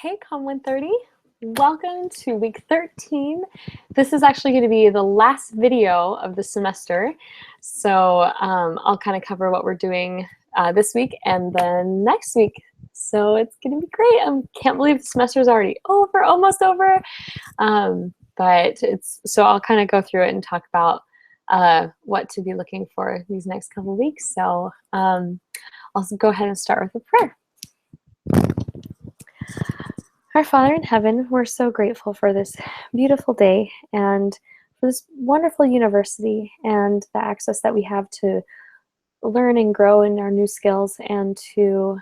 Hey, Com 130. Welcome to week 13. This is actually going to be the last video of the semester. So I'll kind of cover what we're doing this week and then next week. So it's going to be great. I can't believe the semester is already over, almost over. So I'll kind of go through it and talk about what to be looking for these next couple of weeks. So I'll go ahead and start with a prayer. Our Father in heaven, we're so grateful for this beautiful day and for this wonderful university and the access that we have to learn and grow in our new skills and to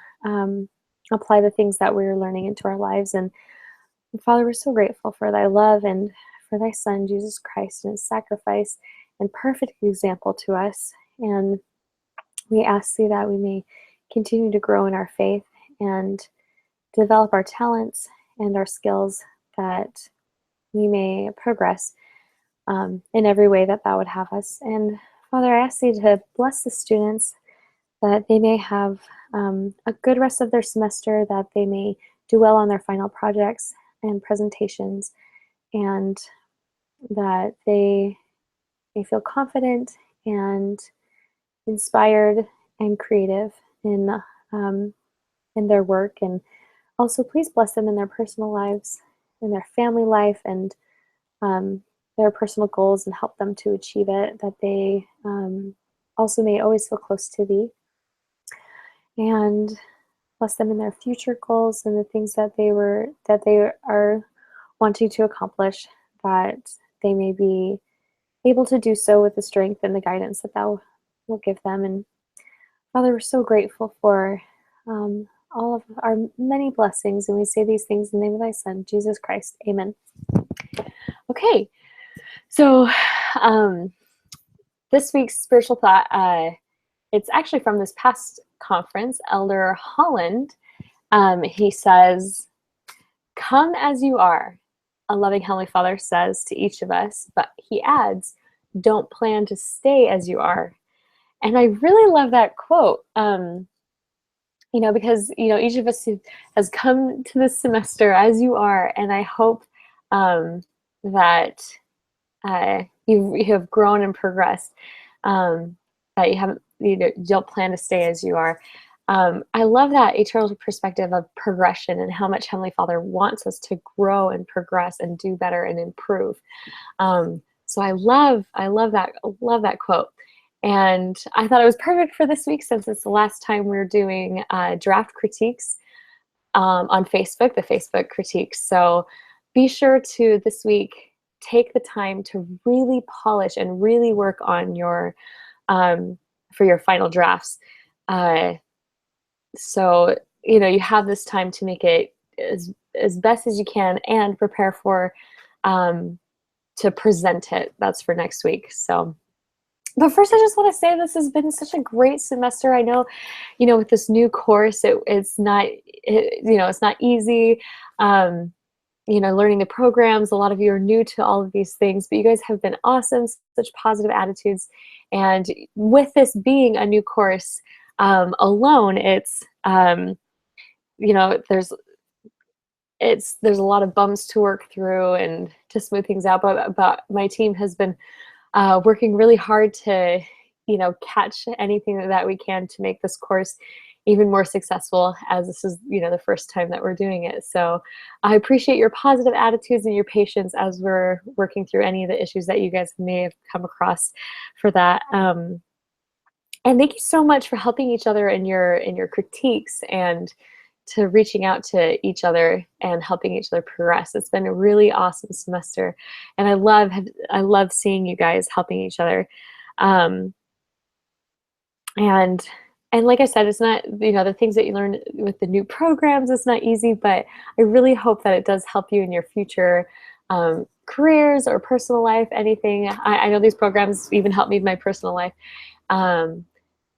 apply the things that we're learning into our lives. And Father, we're so grateful for thy love and for thy Son, Jesus Christ, and his sacrifice and perfect example to us. And we ask thee that we may continue to grow in our faith and develop our talents and our skills, that we may progress in every way that thou would have us. And Father, I ask thee to bless the students, that they may have a good rest of their semester, that they may do well on their final projects and presentations, and that they may feel confident and inspired and creative in their work. And also, please bless them in their personal lives, in their family life, and their personal goals, and help them to achieve it, that they also may always feel close to thee. And bless them in their future goals and the things that they are wanting to accomplish, that they may be able to do so with the strength and the guidance that thou will give them. And Father, we're so grateful for all of our many blessings, and we say these things in the name of thy Son, Jesus Christ. Amen. Okay, so this week's spiritual thought, it's actually from this past conference, Elder Holland. He says, "Come as you are," a loving Heavenly Father says to each of us, but he adds, "Don't plan to stay as you are." And I really love that quote. Because, each of us has come to this semester as you are, and I hope that you have grown and progressed, that you don't plan to stay as you are. I love that eternal perspective of progression and how much Heavenly Father wants us to grow and progress and do better and improve. So I love that quote. And I thought it was perfect for this week, since it's the last time we're doing draft critiques on Facebook, the Facebook critiques. So be sure to this week take the time to really polish and really work on your for your final drafts. So you have this time to make it as best as you can and prepare for to present it. That's for next week. So. But first, I just want to say this has been such a great semester. I know, with this new course, it's not easy. Learning the programs. A lot of you are new to all of these things, but you guys have been awesome. Such positive attitudes, and with this being a new course alone, it's there's a lot of bumps to work through and to smooth things out. But my team has been working really hard to, catch anything that we can to make this course even more successful, as this is, the first time that we're doing it. So I appreciate your positive attitudes and your patience as we're working through any of the issues that you guys may have come across for that. And thank you so much for helping each other in your critiques and to reaching out to each other and helping each other progress. It's been a really awesome semester, and I love seeing you guys helping each other. And like I said, it's not, the things that you learn with the new programs, it's not easy, but I really hope that it does help you in your future careers or personal life, anything. I know these programs even help me in my personal life.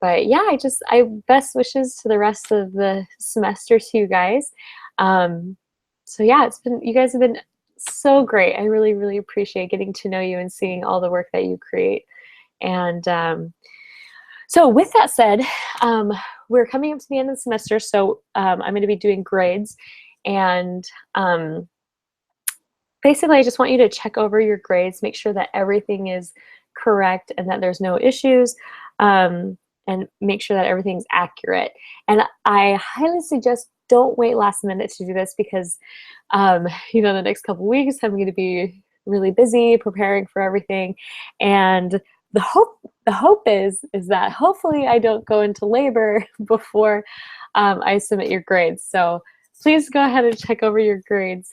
But yeah, I best wishes to the rest of the semester to you guys. So yeah, you guys have been so great. I really, really appreciate getting to know you and seeing all the work that you create. And so with that said, we're coming up to the end of the semester, so I'm going to be doing grades. And basically, I just want you to check over your grades, make sure that everything is correct and that there's no issues, and make sure that everything's accurate. And I highly suggest don't wait last minute to do this because, the next couple weeks I'm going to be really busy preparing for everything, and the hope is that hopefully I don't go into labor before I submit your grades. So please go ahead and check over your grades.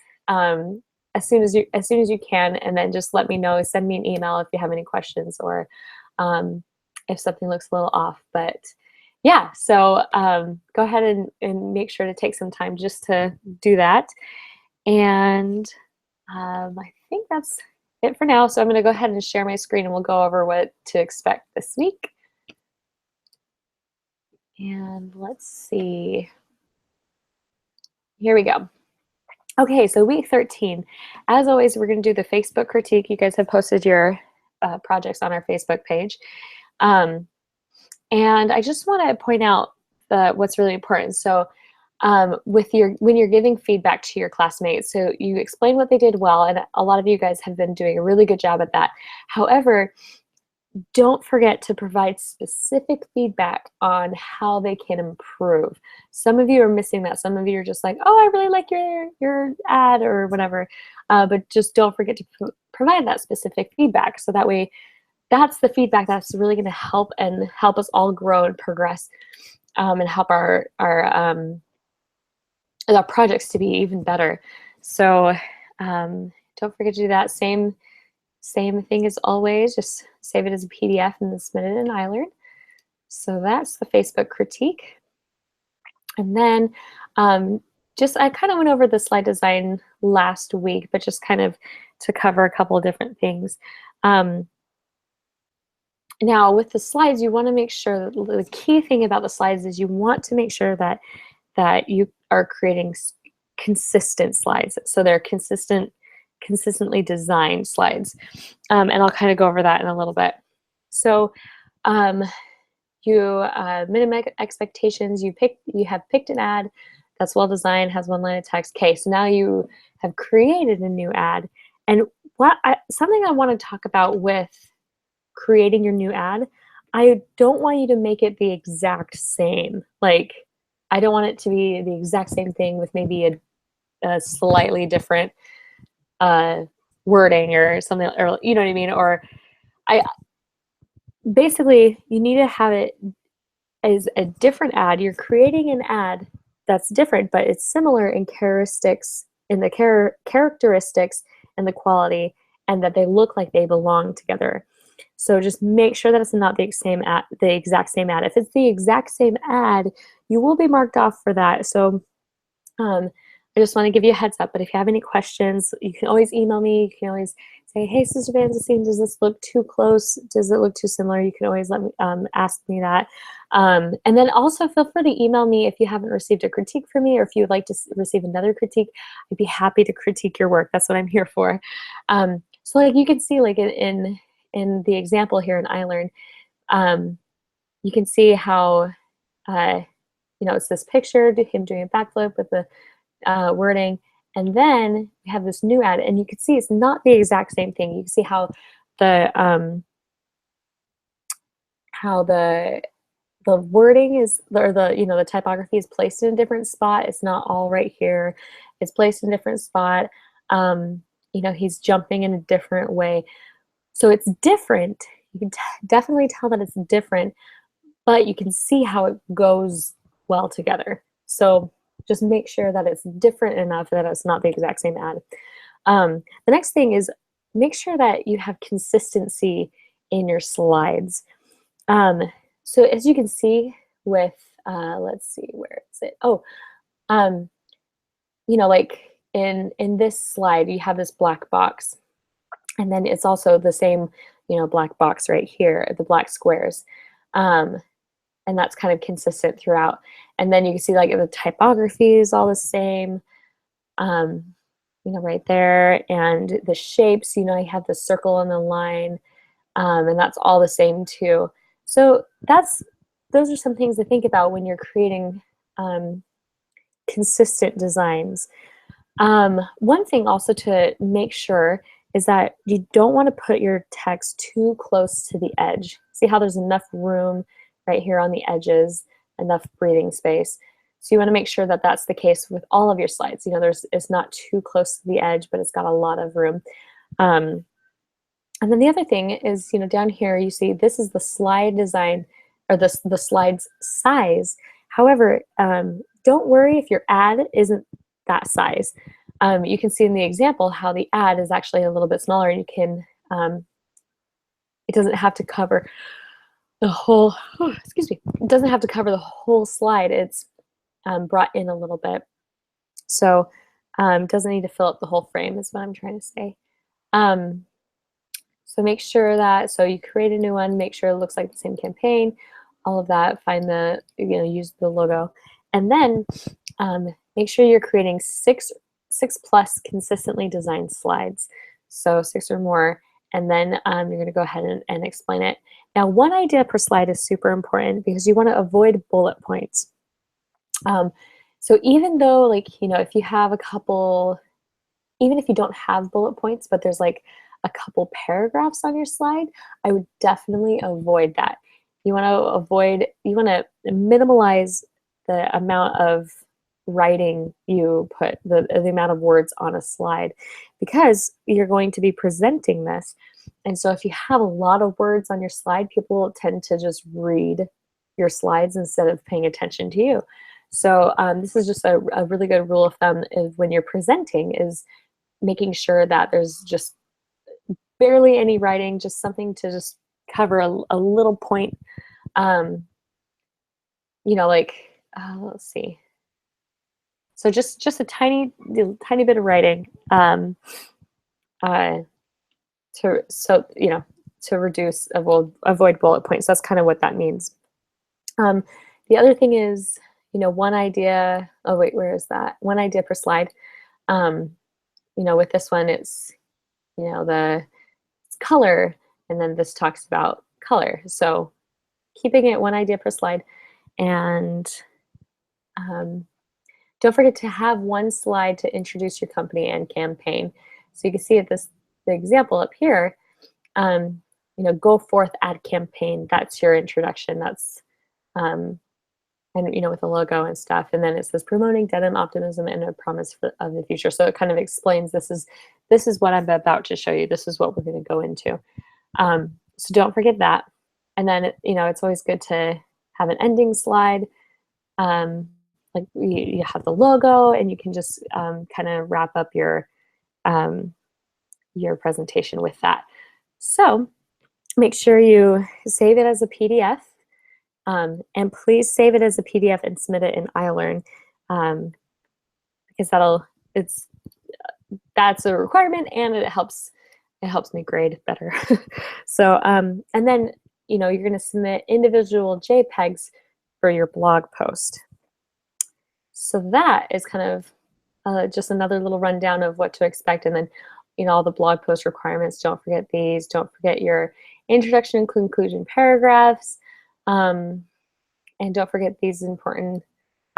As soon as you can, and then just let me know. Send me an email if you have any questions or if something looks a little off. But yeah, so go ahead and make sure to take some time just to do that. And I think that's it for now. So I'm going to go ahead and share my screen and we'll go over what to expect this week. And let's see. Here we go. Okay, so week 13. As always, we're going to do the Facebook critique. You guys have posted your projects on our Facebook page. And I just want to point out what's really important. So when you're giving feedback to your classmates, so you explain what they did well, and a lot of you guys have been doing a really good job at that. However, don't forget to provide specific feedback on how they can improve. Some of you are missing that. Some of you are just like, oh, I really like your ad or whatever. But just don't forget to provide that specific feedback. So that way, that's the feedback that's really going to help us all grow and progress, and help our projects to be even better. So don't forget to do that. Same thing as always, just save it as a PDF and then submit it in iLearn. So that's the Facebook critique. And then I kind of went over the slide design last week, but just kind of to cover a couple of different things. Now with the slides, you want to make sure that the key thing about the slides is you want to make sure that you are creating consistent slides. So they're consistently designed slides. And I'll kind of go over that in a little bit. So you minimum expectations, you have picked an ad that's well designed, has one line of text. Okay, so now you have created a new ad. And something I want to talk about with creating your new ad, I don't want you to make it the exact same. Like, I don't want it to be the exact same thing with maybe a slightly different wording or something, or you know what I mean? Or basically you need to have it as a different ad. You're creating an ad that's different, but it's similar in characteristics, and the quality, and that they look like they belong together. So just make sure that it's not the exact same ad. If it's the exact same ad, you will be marked off for that. So I just want to give you a heads up, but if you have any questions, you can always email me. You can always say, hey, Sister Sistine, does this look too close? Does it look too similar? You can always ask me that. And then also feel free to email me if you haven't received a critique from me, or if you would like to receive another critique. I'd be happy to critique your work. That's what I'm here for. So like you can see, like in the example here in iLearn, you can see how it's this picture, him doing a backflip with the wording, and then we have this new ad, and you can see it's not the exact same thing. You can see how the wording is, or the typography is placed in a different spot. It's not all right here. It's placed in a different spot. He's jumping in a different way. So it's different. You can definitely tell that it's different, but you can see how it goes well together. So just make sure that it's different enough that it's not the exact same ad. The next thing is make sure that you have consistency in your slides. So as you can see with, let's see, where is it? Oh, like in this slide, you have this black box. And then it's also the same, black box right here, the black squares. And that's kind of consistent throughout. And then you can see like the typography is all the same, right there. And the shapes, you have the circle and the line, and that's all the same too. So those are some things to think about when you're creating consistent designs. One thing also to make sure is that you don't want to put your text too close to the edge. See how there's enough room right here on the edges, enough breathing space. So you want to make sure that that's the case with all of your slides. You know, it's not too close to the edge, but it's got a lot of room. And then the other thing is, you know, down here you see this is the slide design, or the slide's size. However, don't worry if your ad isn't that size. You can see in the example how the ad is actually a little bit smaller, and you can, it doesn't have to cover the whole, excuse me, it doesn't have to cover the whole slide. It's brought in a little bit. So doesn't need to fill up the whole frame is what I'm trying to say. So make sure that, so you create a new one, make sure it looks like the same campaign, all of that, find the, you know, use the logo. And then make sure you're creating six plus consistently designed slides. So 6 or more. And then you're going to go ahead and explain it. Now, one idea per slide is super important because you want to avoid bullet points. So even though, like, you know, if you have a couple, even if you don't have bullet points, but there's like a couple paragraphs on your slide, I would definitely avoid that. You want to avoid, you want to minimize the amount of writing you put, the amount of words on a slide, because you're going to be presenting this. And so if you have a lot of words on your slide, people tend to just read your slides instead of paying attention to you. So this is just a really good rule of thumb is when you're presenting is making sure that there's just barely any writing, just something to just cover a little point. You know, like, let's see. So just a tiny bit of writing to reduce, avoid bullet points. That's kind of what that means. The other thing is, you know, one idea, oh wait, where is that? One idea per slide. You know, with this one, it's, you know, it's color, and then this talks about color. So keeping it one idea per slide, and don't forget to have one slide to introduce your company and campaign. So you can see at the example up here, you know, go forth ad campaign. That's your introduction. That's and, you know, with a logo and stuff. And then it says promoting denim optimism and a promise of the future. So it kind of explains this is what I'm about to show you. This is what we're going to go into. So don't forget that. And then, you know, it's always good to have an ending slide. Like you have the logo, and you can just kind of wrap up your presentation with that. So make sure you save it as a PDF. And please save it as a PDF and submit it in iLearn, because that's a requirement, and it helps me grade better. So and then, you know, you're going to submit individual JPEGs for your blog post. So that is kind of just another little rundown of what to expect. And then, you know, all the blog post requirements. Don't forget these. Don't forget your introduction and conclusion paragraphs. And don't forget these important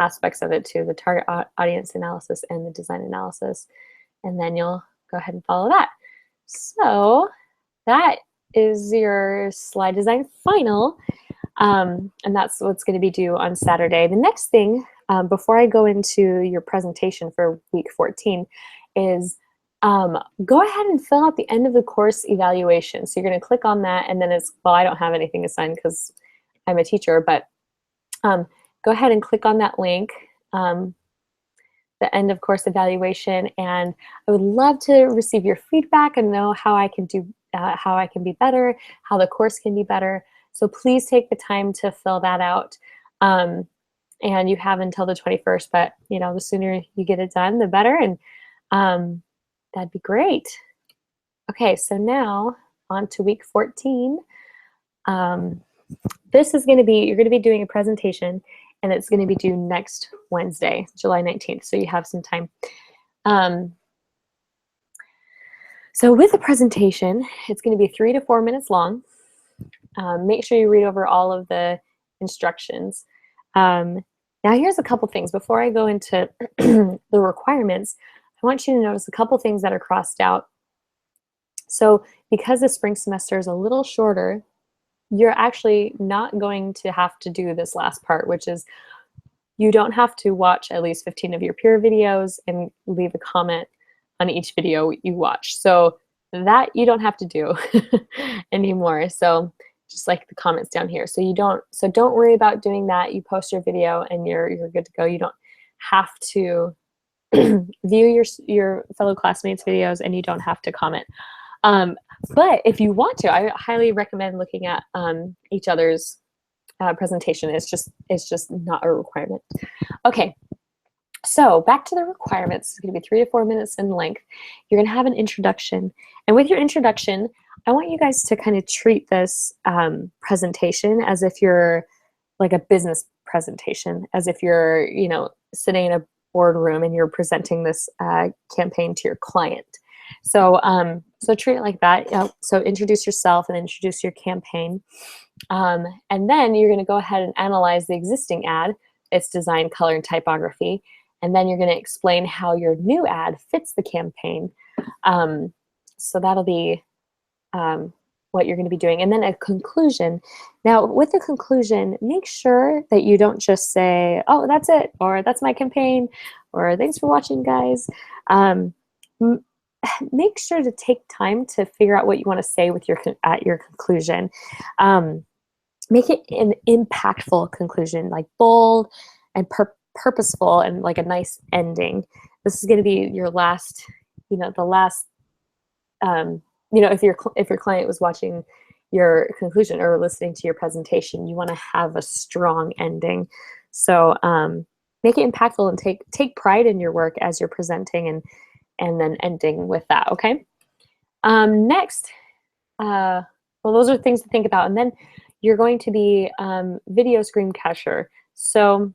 aspects of it too, the target audience analysis and the design analysis. And then you'll go ahead and follow that. So that is your slide design final. And that's what's going to be due on Saturday. The next thing, before I go into your presentation for week 14, is go ahead and fill out the end of the course evaluation. So you're going to click on that, and then it's, well, I don't have anything assigned because I'm a teacher, but go ahead and click on that link, the end of course evaluation, and I would love to receive your feedback and know how I can do, how I can be better, how the course can be better. So please take the time to fill that out. And you have until the 21st, but you know, the sooner you get it done, the better, and that'd be great. Okay, so now on to week 14. This is going to be, you're going to be doing a presentation, and it's going to be due next Wednesday, July 19th, so you have some time. So with the presentation, it's going to be 3 to 4 minutes long. Make sure you read over all of the instructions. Now here's a couple things. Before I go into the requirements, I want you to notice a couple things that are crossed out. So because the spring semester is a little shorter, you're actually not going to have to do this last part, which is you don't have to watch at least 15 of your peer videos and leave a comment on each video you watch. So that you don't have to do anymore. So just like the comments down here. So don't worry about doing that. You post your video and you're good to go. You don't have to view your fellow classmates' videos, and you don't have to comment. But if you want to, I highly recommend looking at each other's presentation. It's just not a requirement. Okay, so back to the requirements. It's going to be 3 to 4 minutes in length. You're going to have an introduction, and with your introduction, I want you guys to kind of treat this presentation as if you're like a business presentation, as if you're sitting in a boardroom and you're presenting this campaign to your client. So treat it like that. So introduce yourself and introduce your campaign. And then you're going to go ahead and analyze the existing ad, its design, color, and typography. And then you're going to explain how your new ad fits the campaign. So that'll be what you're going to be doing. And then a conclusion. Now, with the conclusion, make sure that you don't just say, oh, that's it, or that's my campaign, or thanks for watching, guys. Make sure to take time to figure out what you want to say with at your conclusion. Make it an impactful conclusion, like bold and purposeful, and like a nice ending. This is going to be your last, the last, if your client was watching your conclusion or listening to your presentation, you want to have a strong ending. So make it impactful and take pride in your work as you're presenting, and then ending with that, okay? Next, well, those are things to think about. And then you're going to be video screen capture. So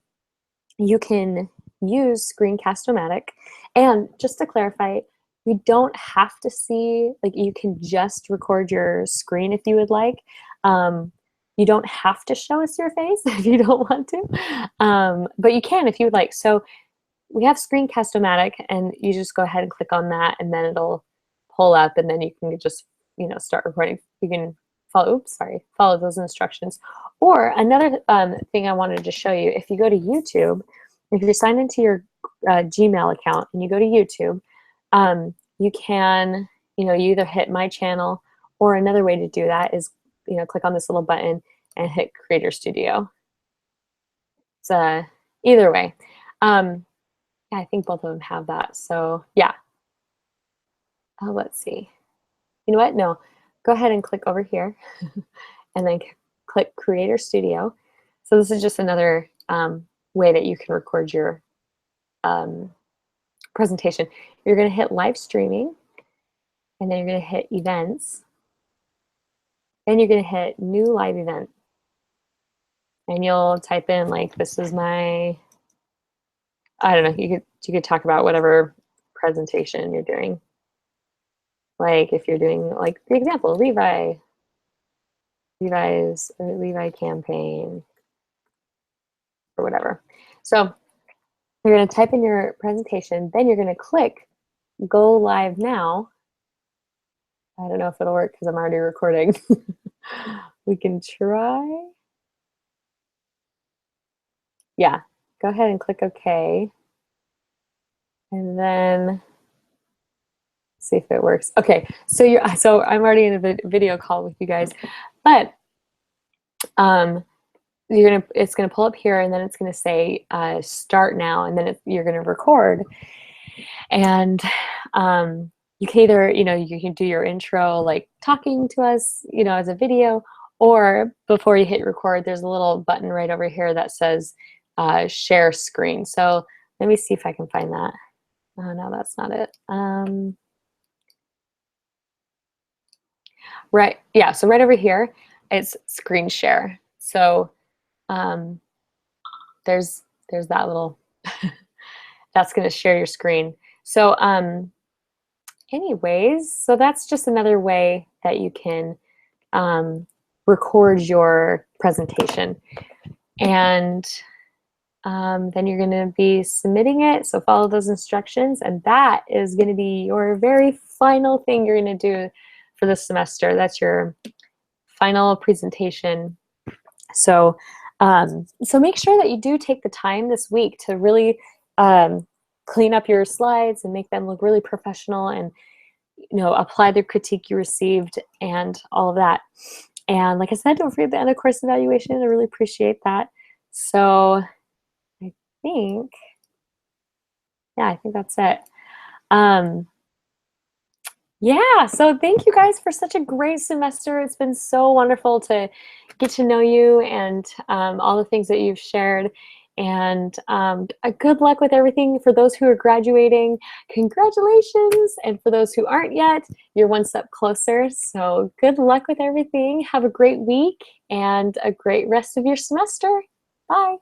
you can use Screencast-O-Matic. And just to clarify, you don't have to see, like, you can just record your screen if you would like. You don't have to show us your face if you don't want to, but you can if you would like. So we have Screencast-O-Matic, and you just go ahead and click on that, and then it'll pull up, and then you can just start recording. You can follow those instructions. Or another thing I wanted to show you, if you go to YouTube, if you're signed into your Gmail account and you go to YouTube, you can you either hit my channel, or another way to do that is click on this little button and hit Creator Studio. It's either way. I think both of them have that. So yeah. Let's see. You know what? No. Go ahead and click over here and then click Creator Studio. So this is just another way that you can record your presentation. You're going to hit live streaming, and then you're going to hit events. Then you're going to hit new live event. And you'll type in, like, this is my, I don't know, you could talk about whatever presentation you're doing. Like if you're doing, like, the example, Levi's Levi campaign or whatever. So you're going to type in your presentation, then you're going to click go live now. I don't know if it'll work because I'm already recording. We can try. Yeah, go ahead and click OK. And then see if it works. Okay, so I'm already in a video call with you guys, but it's gonna pull up here, and then it's gonna say start now, and then you're gonna record, and you can either you can do your intro, like talking to us as a video, or before you hit record, there's a little button right over here that says share screen. So let me see if I can find that. Oh no, that's not it. Right, yeah, so right over here, it's screen share. So there's that little, that's gonna share your screen. So anyways, so that's just another way that you can record your presentation. And Then you're going to be submitting it. So follow those instructions, and that is going to be your very final thing you're going to do for the semester. That's your final presentation. So, so make sure that you do take the time this week to really clean up your slides and make them look really professional, and apply the critique you received and all of that. And like I said, don't forget the end of course evaluation. I really appreciate that. So I think, yeah, I think that's it. Yeah, so thank you guys for such a great semester. It's been so wonderful to get to know you and all the things that you've shared. And good luck with everything. For those who are graduating, congratulations. And for those who aren't yet, you're one step closer. So good luck with everything. Have a great week and a great rest of your semester. Bye.